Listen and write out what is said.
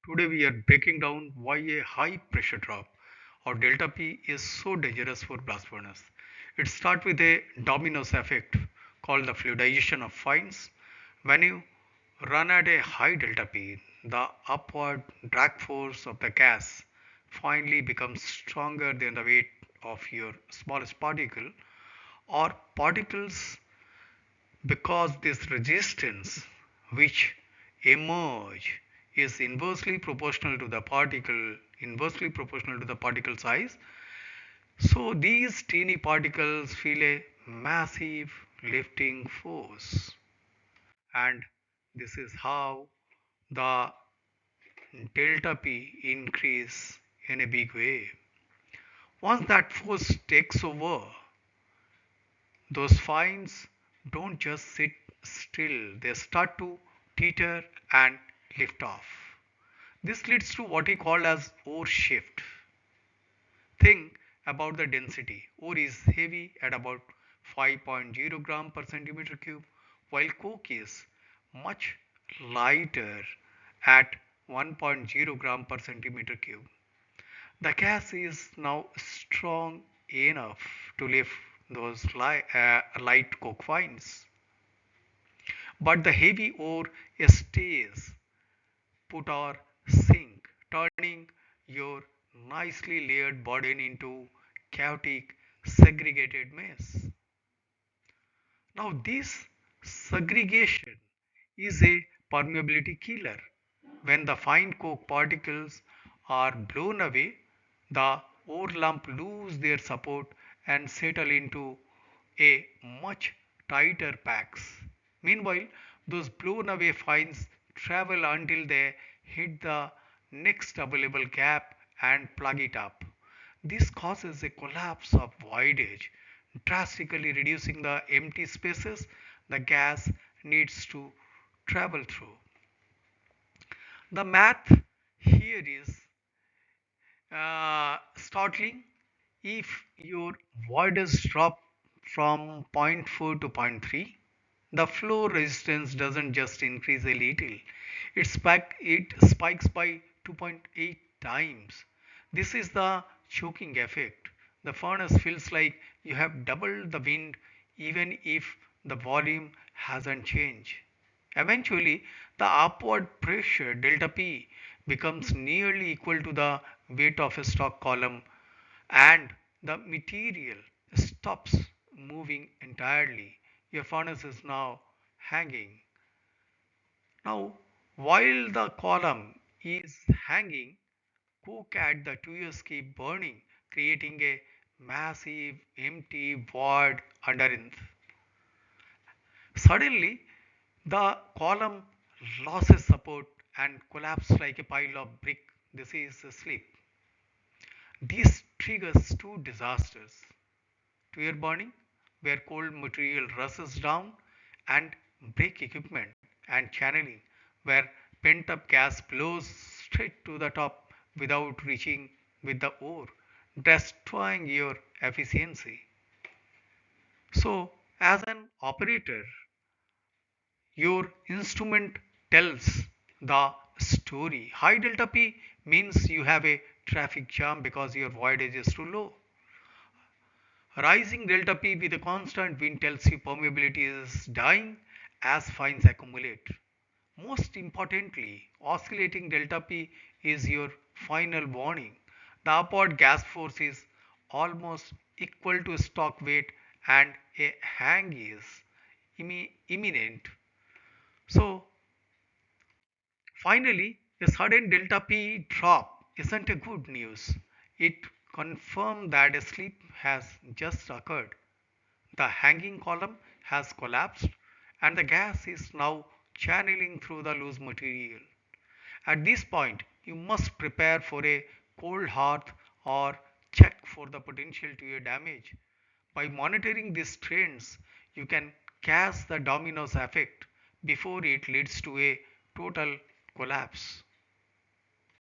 Today we are breaking down why a high pressure drop or delta P is so dangerous for blast furnace. It starts with a dominoes effect called the fluidization of fines. When you run at a high delta P, the upward drag force of the gas finally becomes stronger than the weight of your smallest particle or particles because this resistance which emerge is inversely proportional to the particle size. So these teeny particles feel a massive lifting force, and this is how the delta P increase in a big way. Once that force takes over, those fines don't just sit still, they start to teeter and lift off. This leads to what we call as ore shift. Think about the density. Ore is heavy at about 5.0 gram per centimeter cube, while coke is much lighter at 1.0 gram per centimeter cube. The gas is now strong enough to lift those light coke fines, but the heavy ore stays put or sink, turning your nicely layered burden into chaotic segregated mess. Now this segregation is a permeability killer. When the fine coke particles are blown away, the ore lump lose their support and settle into a much tighter packs. Meanwhile, those blown away fines travel until they hit the next available gap and plug it up. This causes a collapse of voidage, drastically reducing the empty spaces the gas needs to travel through. The math here is startling. If your voidage drop from zero point 0.4 to zero point 0.3, the flow resistance doesn't just increase a little, it spikes by 2.8 times. This is the choking effect. The furnace feels like you have doubled the wind even if the volume hasn't changed. Eventually, the upward pressure delta P becomes nearly equal to the weight of a stock column, and the material stops moving entirely. Your furnace is now hanging. Now, while the column is hanging, coke at the tuyers keep burning, creating a massive empty void underneath. Suddenly, the column loses support and collapses like a pile of brick. This is a slip. This triggers two disasters: tuyer burning, where cold material rushes down, and brake equipment and channeling, where pent up gas blows straight to the top without reaching with the ore, destroying your efficiency. So, as an operator, your instrument tells the story. High delta P means you have a traffic jam because your voidage is too low. Rising delta P with a constant wind tells you permeability is dying as fines accumulate. Most importantly, oscillating delta P is your final warning. The upward gas force is almost equal to stock weight and a hang is imminent. So, finally, a sudden delta P drop isn't a good news. It confirms that a slip has just occurred. The hanging column has collapsed and the gas is now channeling through the loose material. At this point, you must prepare for a cold hearth or check for the potential to your damage. By monitoring these trends, you can catch the dominoes effect before it leads to a total collapse.